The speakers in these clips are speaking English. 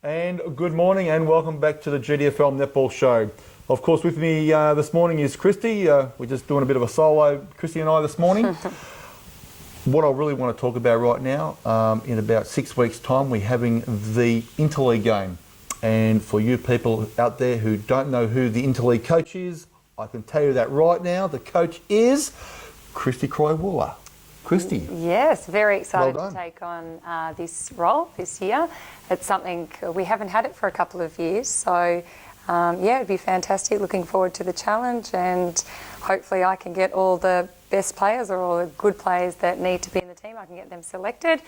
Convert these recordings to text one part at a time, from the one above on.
And good morning and welcome back to the GDFL Netball Show. Of course, with me this morning is Kristy. We're just doing a bit of a solo, Kristy and I, this morning. What I really want to talk about right now, in about 6 weeks' time, we're having the Interleague game. And for you people out there who don't know who the Interleague coach is, I can tell you that right now. The coach is Kristy Krywula. Kristy. Yes, very excited to take on this role this year. It's something we haven't had it for a couple of years, so yeah, it'd be fantastic. Looking forward to the challenge, and hopefully I can get all the best players or all the good players that need to be in the team. I can get them selected,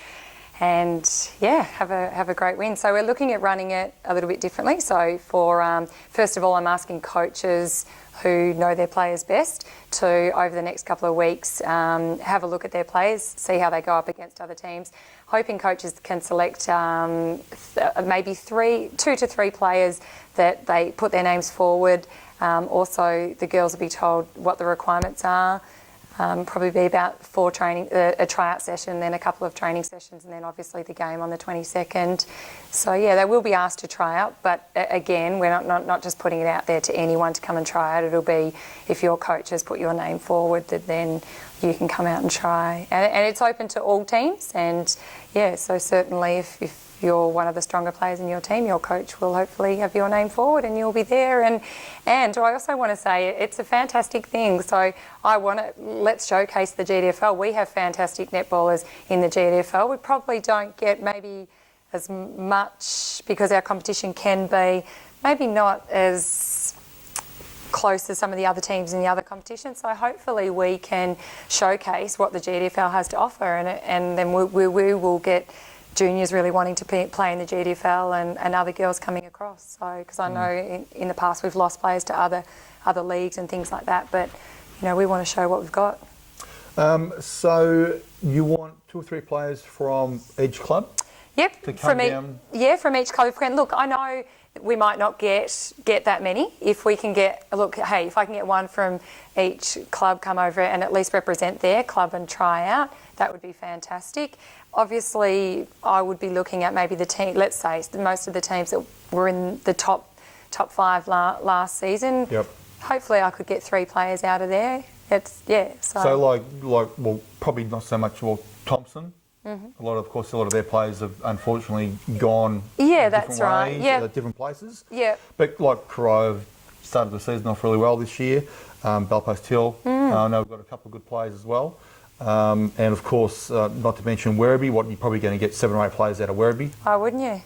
and yeah, have a great win. So we're looking at running it a little bit differently. So for first of all, I'm asking coaches who know their players best to, over the next couple of weeks, have a look at their players, see how they go up against other teams. Hoping coaches can select maybe 2 to 3 players that they put their names forward. Also, the girls will be told what the requirements are. Probably be about 4 a tryout session, then a couple of training sessions, and then obviously the game on the 22nd. So yeah, they will be asked to try out, but again, we're not just putting it out there to anyone to come and try out. It'll be, if your coach has put your name forward, that then you can come out and try. And it's open to all teams, and yeah, so certainly if you're one of the stronger players in your team, your coach will hopefully have your name forward and you'll be there. And I also want to say it's a fantastic thing. So let's showcase the GDFL. We have fantastic netballers in the GDFL. We probably don't get maybe as much because our competition can be maybe not as close as some of the other teams in the other competitions. So hopefully we can showcase what the GDFL has to offer, and then we will get juniors really wanting to play in the GDFL and other girls coming across. So, because I know in the past we've lost players to other leagues and things like that, but you know, we want to show what we've got. So you want 2 or 3 players from each club? Yep, to come down? Yeah, from each club. Look, I know we might not get that many. If we can get, hey, if I can get one from each club come over and at least represent their club and try out, that would be fantastic. Obviously, I would be looking at maybe the team, let's say most of the teams that were in the top 5 last season. Yep. Hopefully I could get 3 players out of there. So like well, probably not so much Thompson. Mm-hmm. A lot of their players have unfortunately gone different ways, different places. Yeah. But like Crow started the season off really well this year. Bellpost Hill, I know we've got a couple of good players as well. And of course, not to mention Werribee. You're probably going to get 7 or 8 players out of Werribee. Oh, wouldn't you?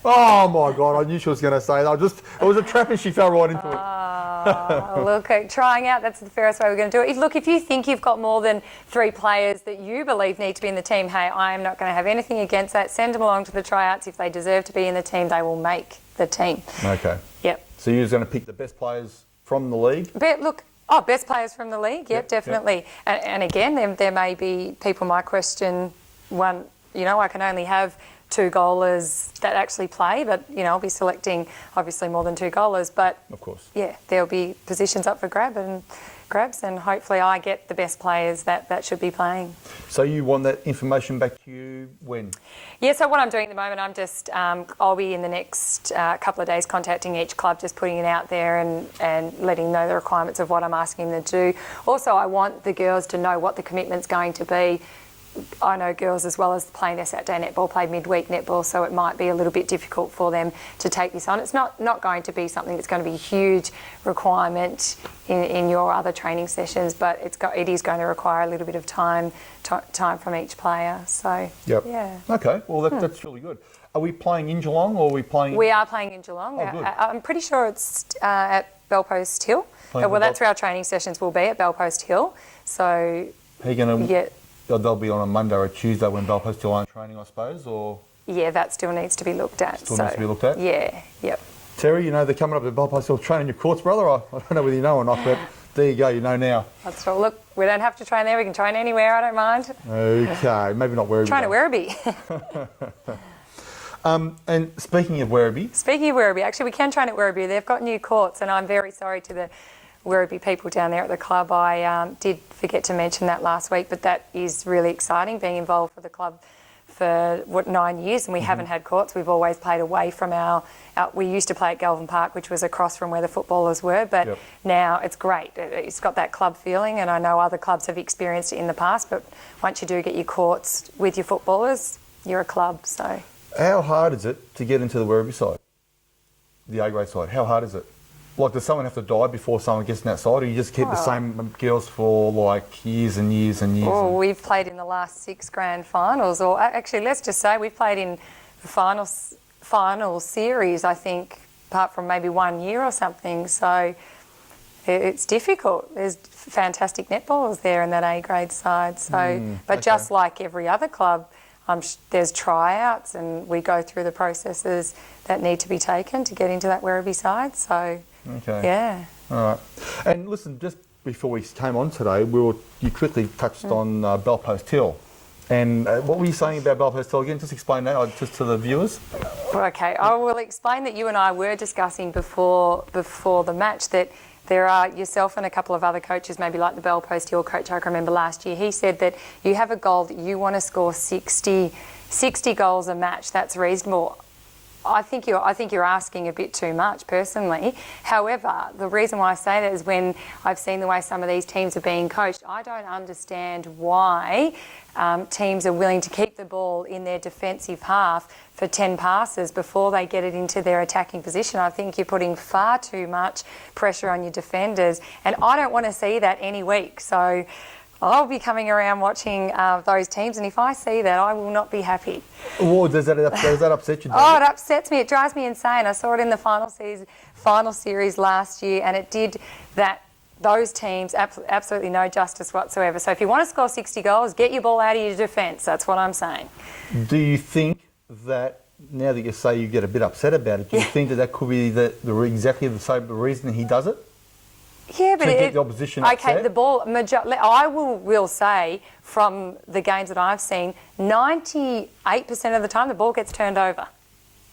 Oh my God! I knew she was going to say that. It was a trap, and she fell right into it. Look, trying out, that's the fairest way we're going to do it. Look, if you think you've got more than 3 players that you believe need to be in the team, hey, I am not going to have anything against that. Send them along to the tryouts. If they deserve to be in the team, they will make the team. Okay. Yep. So you're just going to pick the best players from the league? But look, best players from the league, yep, definitely. Yep. And again, there may be people might question one, I can only have 2 goalers that actually play, but I'll be selecting obviously more than 2 goalers, but of course, yeah, there'll be positions up for grabs, and hopefully I get the best players that should be playing. So you want that information back to you when? Yeah, so what I'm doing at the moment, I'm just I'll be in the next couple of days contacting each club, just putting it out there and letting them know the requirements of what I'm asking them to do. Also, I want the girls to know what the commitment's going to be. I know girls, as well as playing their Saturday netball, play midweek netball, so it might be a little bit difficult for them to take this on. It's not going to be something that's going to be a huge requirement in your other training sessions, but it is going to require a little bit of time from each player. So yeah. Okay, well that's really good. Are we playing in Geelong, or are we playing? We are playing in Geelong. Oh, good. I'm pretty sure it's at Bellpost Hill. That's where our training sessions will be, at Bellpost Hill. So are you going to? They'll be on a Monday or a Tuesday when Bellpost Hill aren't training, I suppose, or? Yeah, that still needs to be looked at. Needs to be looked at? Yeah, yep. Terry, they're coming up to Bellpost Hill training your courts, brother. I don't know whether you know or not, but there you go, you know now. That's right. Look, we don't have to train there. We can train anywhere. I don't mind. Okay, maybe not Werribee. Train at Werribee. And speaking of Werribee. Actually, we can train at Werribee. They've got new courts, and I'm very sorry to the Werribee people down there at the club. I did forget to mention that last week, but that is really exciting, being involved with the club for 9 years, and we haven't had courts. We've always played away from we used to play at Galvin Park, which was across from where the footballers were, but now it's great. It's got that club feeling, and I know other clubs have experienced it in the past, but once you do get your courts with your footballers, you're a club. So, how hard is it to get into the Werribee side, the A-grade side? How hard is it? Like, does someone have to die before someone gets in that side, or you just keep the same girls for like years and years and years? Well, we've played in the last 6 grand finals, or actually, let's just say we've played in the final series, I think, apart from maybe 1 year or something. So it's difficult. There's fantastic netballers there in that A-grade side. So, but just like every other club, there's tryouts, and we go through the processes that need to be taken to get into that Werribee side. So, yeah. All right. And listen, just before we came on today, you quickly touched on Bellpost Hill. And what were you saying about Bellpost Hill again? Just explain that just to the viewers. Okay, I will explain that you and I were discussing before the match that there are yourself and a couple of other coaches, maybe like the Bellpost Hill coach I can remember last year. He said that you have a goal that you want to score 60 goals a match. That's reasonable. I think you're asking a bit too much, personally. However, the reason why I say that is when I've seen the way some of these teams are being coached, I don't understand why teams are willing to keep the ball in their defensive half for 10 passes before they get it into their attacking position. I think you're putting far too much pressure on your defenders, and I don't want to see that any week. So I'll be coming around watching those teams, and if I see that, I will not be happy. Well, does that upset you? Oh, it upsets me. It drives me insane. I saw it in the final series last year, and it did that. Those teams absolutely no justice whatsoever. So if you want to score 60 goals, get your ball out of your defence. That's what I'm saying. Do you think that now that you say you get a bit upset about it, do you think that could be exactly the same reason he does it? Yeah, but to get the opposition upset? Okay, the ball. I will say from the games that I've seen, 98% of the time the ball gets turned over.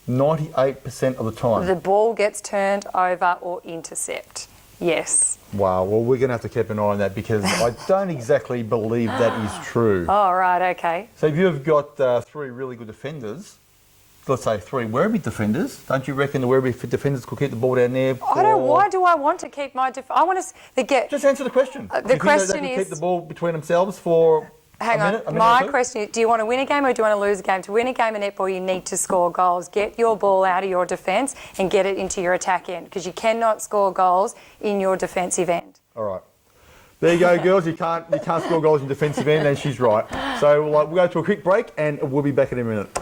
98% of the time. The ball gets turned over or intercept. Yes. Wow. Well, we're going to have to keep an eye on that because I don't exactly believe that is true. Oh, right. Okay. So if you've got 3 really good defenders, let's say 3 Werribee defenders, don't you reckon the Werribee defenders could keep the ball down there? Why do I want to keep my I want to get... Just answer the question. The question is... keep the ball between themselves for Hang a minute, on. My question is, do you want to win a game or do you want to lose a game? To win a game of netball, you need to score goals. Get your ball out of your defence and get it into your attack end, because you cannot score goals in your defensive end. All right. There you go, girls. You can't score goals in defensive end, and she's right. So we'll go to a quick break, and we'll be back in a minute.